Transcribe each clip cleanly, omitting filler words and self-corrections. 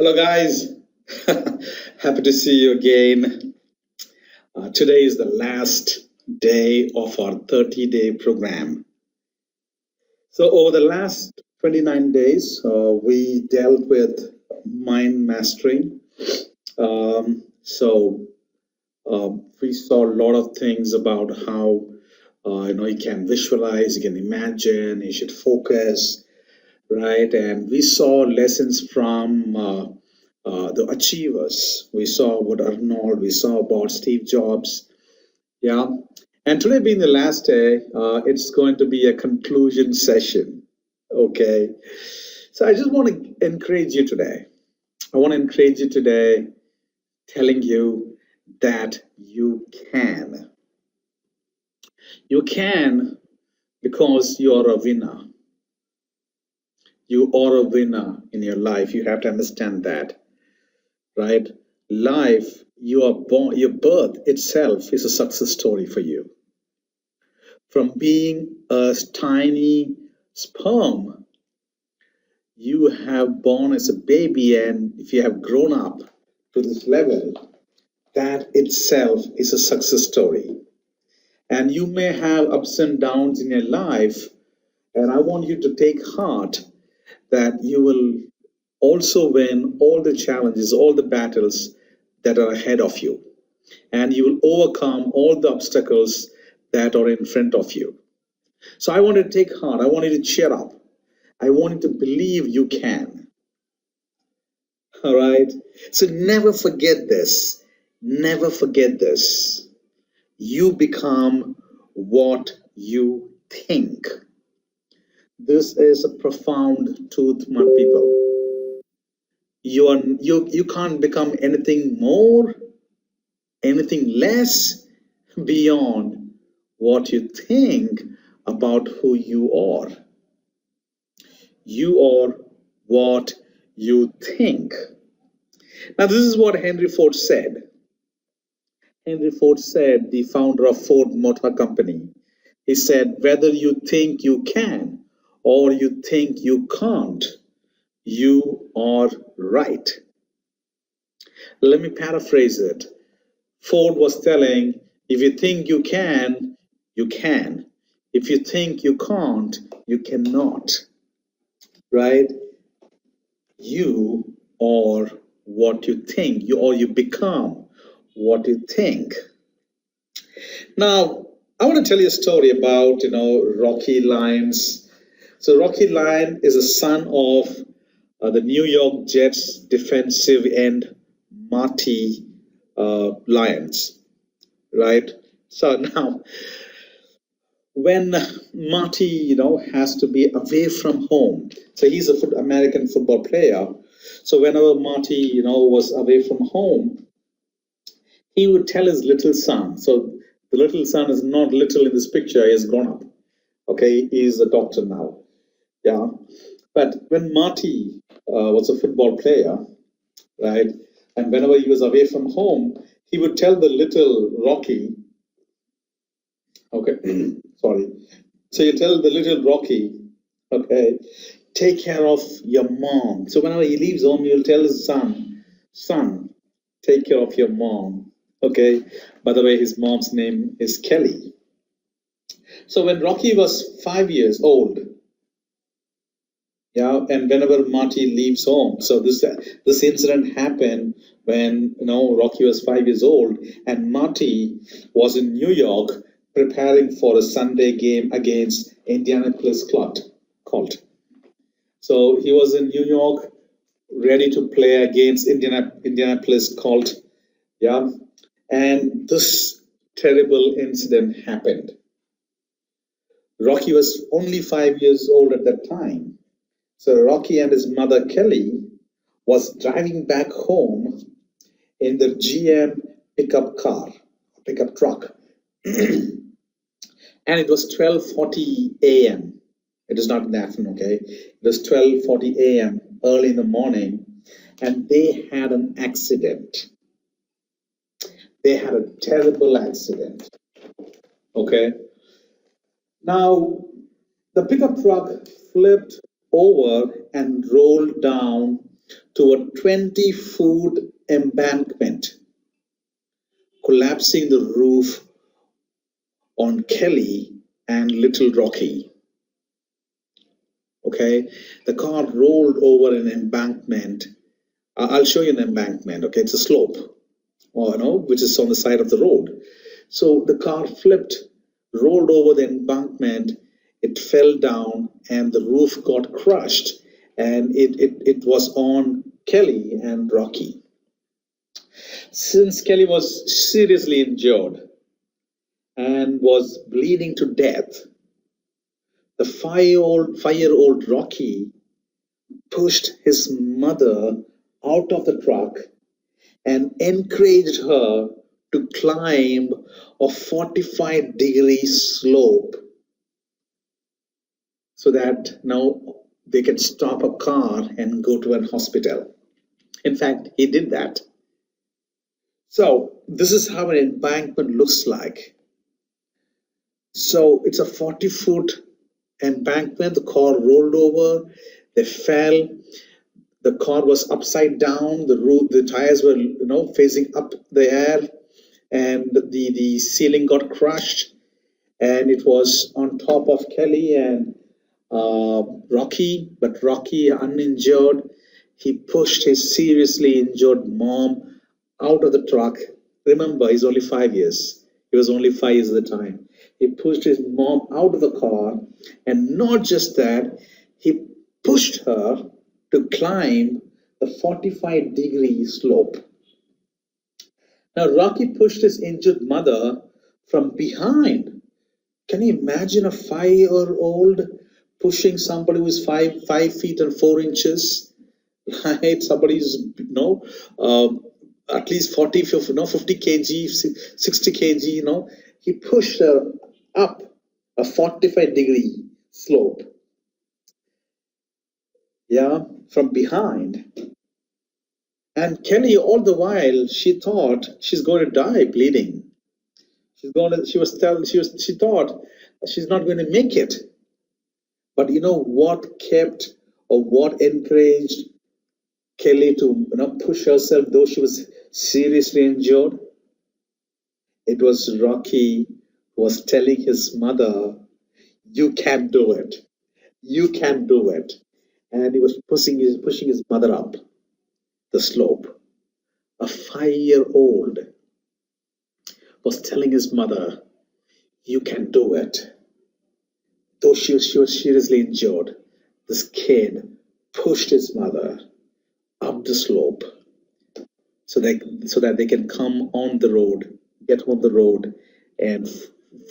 Hello, guys. Happy to see you again. Today is the last day of our 30-day program. So, over the last 29 days, we dealt with mind mastery. We saw a lot of things about how you can visualize, you can imagine, you should focus, right? And we saw lessons from the achievers. We saw what Arnold, we saw about Steve Jobs, yeah. And today being the last day, it's going to be a conclusion session, okay? So I just want to encourage you today. I want to encourage you today, telling you that you can. You can because you are a winner. You are a winner in your life. You have to understand that, right? Life, you are born, your birth itself is a success story for you. From being a tiny sperm, you have born as a baby, and if you have grown up to this level, that itself is a success story. And you may have ups and downs in your life, and I want you to take heart that you will also win all the challenges, all the battles that are ahead of you. And you will overcome all the obstacles that are in front of you. So I want you to take heart. I want you to cheer up. I want you to believe you can. All right? So never forget this. Never forget this. You become what you think. This is a profound truth, my people. You can't become anything more, anything less beyond what you think about who you are. You are what you think. Now, this is what Henry Ford said. Henry Ford said, the founder of Ford Motor Company, he said, whether you think you can or you think you can't, you are right. Let me paraphrase it. Ford was telling, if you think you can, you can. If you think you can't, you cannot. Right? You are what you think, you become what you think. Now, I want to tell you a story about, Rocky Lyons. So Rocky Lyon is a son of the New York Jets defensive end Marty Lyons, right? So now, when Marty, has to be away from home, so he's a American football player. So whenever Marty, was away from home, he would tell his little son. So the little son is not little in this picture; he has grown up. Okay, he's a doctor now. Yeah, but when Marty was a football player, right, and whenever he was away from home, he would tell the little Rocky. Okay, sorry. So you tell the little Rocky, okay, take care of your mom. So whenever he leaves home, you'll tell his son, take care of your mom. Okay. By the way, his mom's name is Kelly. So when Rocky was 5 years old, yeah, and whenever Marty leaves home, so this incident happened when Rocky was 5 years old, and Marty was in New York preparing for a Sunday game against Indianapolis Colt. So he was in New York, ready to play against Indianapolis Colt, yeah, and this terrible incident happened. Rocky was only 5 years old at that time. So Rocky and his mother Kelly was driving back home in their GM pickup truck. And it was 12:40 a.m. It is not in the afternoon, okay? It was 12:40 a.m. early in the morning, and they had an accident. They had a terrible accident, okay? Now, the pickup truck flipped over and rolled down to a 20-foot embankment, collapsing the roof on Kelly and little Rocky. Okay, the car rolled over an embankment. I'll show you an embankment. Okay, it's a slope, or which is on the side of the road. So the car flipped, rolled over the embankment. It fell down, and the roof got crushed, and it was on Kelly and Rocky. Since Kelly was seriously injured and was bleeding to death, the five-year-old Rocky pushed his mother out of the truck and encouraged her to climb a 45-degree slope so that now they can stop a car and go to an hospital. In fact, he did that. So this is how an embankment looks like. So it's a 40-foot embankment. The car rolled over. They fell. The car was upside down. The tires were facing up the air, and the ceiling got crushed. And it was on top of Kelly and Rocky, but Rocky uninjured. He pushed his seriously injured mom out of the truck. Remember, he's only 5 years. He was only 5 years at the time. He pushed his mom out of the car, and not just that, he pushed her to climb the 45-degree slope. Now, Rocky pushed his injured mother from behind. Can you imagine a 5-year-old pushing somebody who's 5 feet and 4 inches? Right? Somebody who's at least 50 kg, 60 kg. He pushed her up a 45-degree slope. Yeah, from behind. And Kelly, all the while, she thought she's going to die bleeding. She thought she's not going to make it. But you know what kept or what encouraged Kelly to push herself, though she was seriously injured? It was Rocky who was telling his mother, "You can do it. You can do it." And he was pushing his mother up the slope. A 5-year-old was telling his mother, "You can do it." Though she was seriously injured, this kid pushed his mother up the slope so that they can come on the road, get on the road, and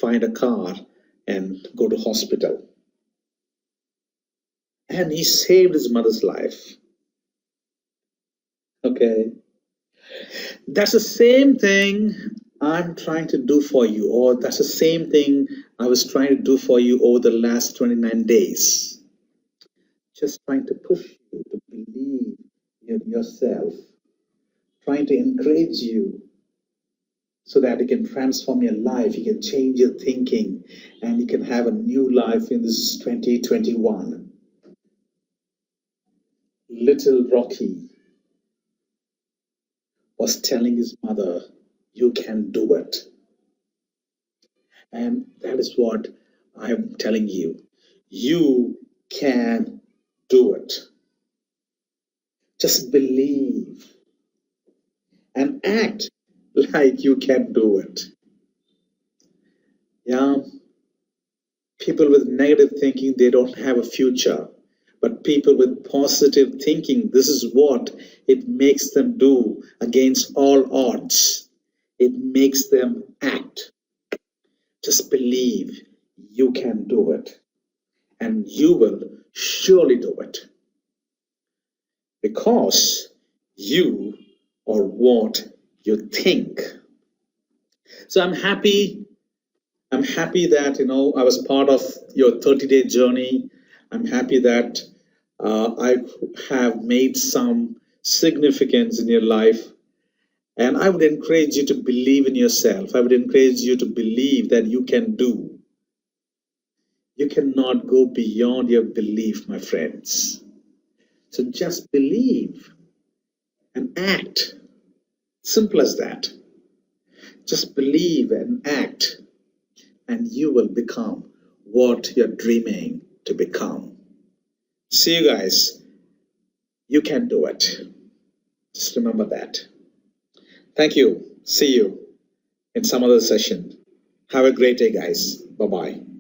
find a car and go to hospital. And he saved his mother's life. Okay, that's the same thing I'm trying to do for you, or that's the same thing I was trying to do for you over the last 29 days. Just trying to push you to believe in yourself, trying to encourage you so that you can transform your life, you can change your thinking, and you can have a new life in this 2021. Little Rocky was telling his mother, "You can do it." And that is what I'm telling you. You can do it. Just believe and act like you can do it. Yeah. People with negative thinking, they don't have a future. But people with positive thinking, this is what it makes them do against all odds. It makes them act. Just believe you can do it. And you will surely do it. Because you are what you think. So I'm happy that I was part of your 30-day journey. I'm happy that I have made some significance in your life. And I would encourage you to believe in yourself. I would encourage you to believe that you can do. You cannot go beyond your belief, my friends. So just believe and act. Simple as that. Just believe and act, and you will become what you're dreaming to become. See you guys. You can do it. Just remember that. Thank you. See you in some other session. Have a great day, guys. Bye bye.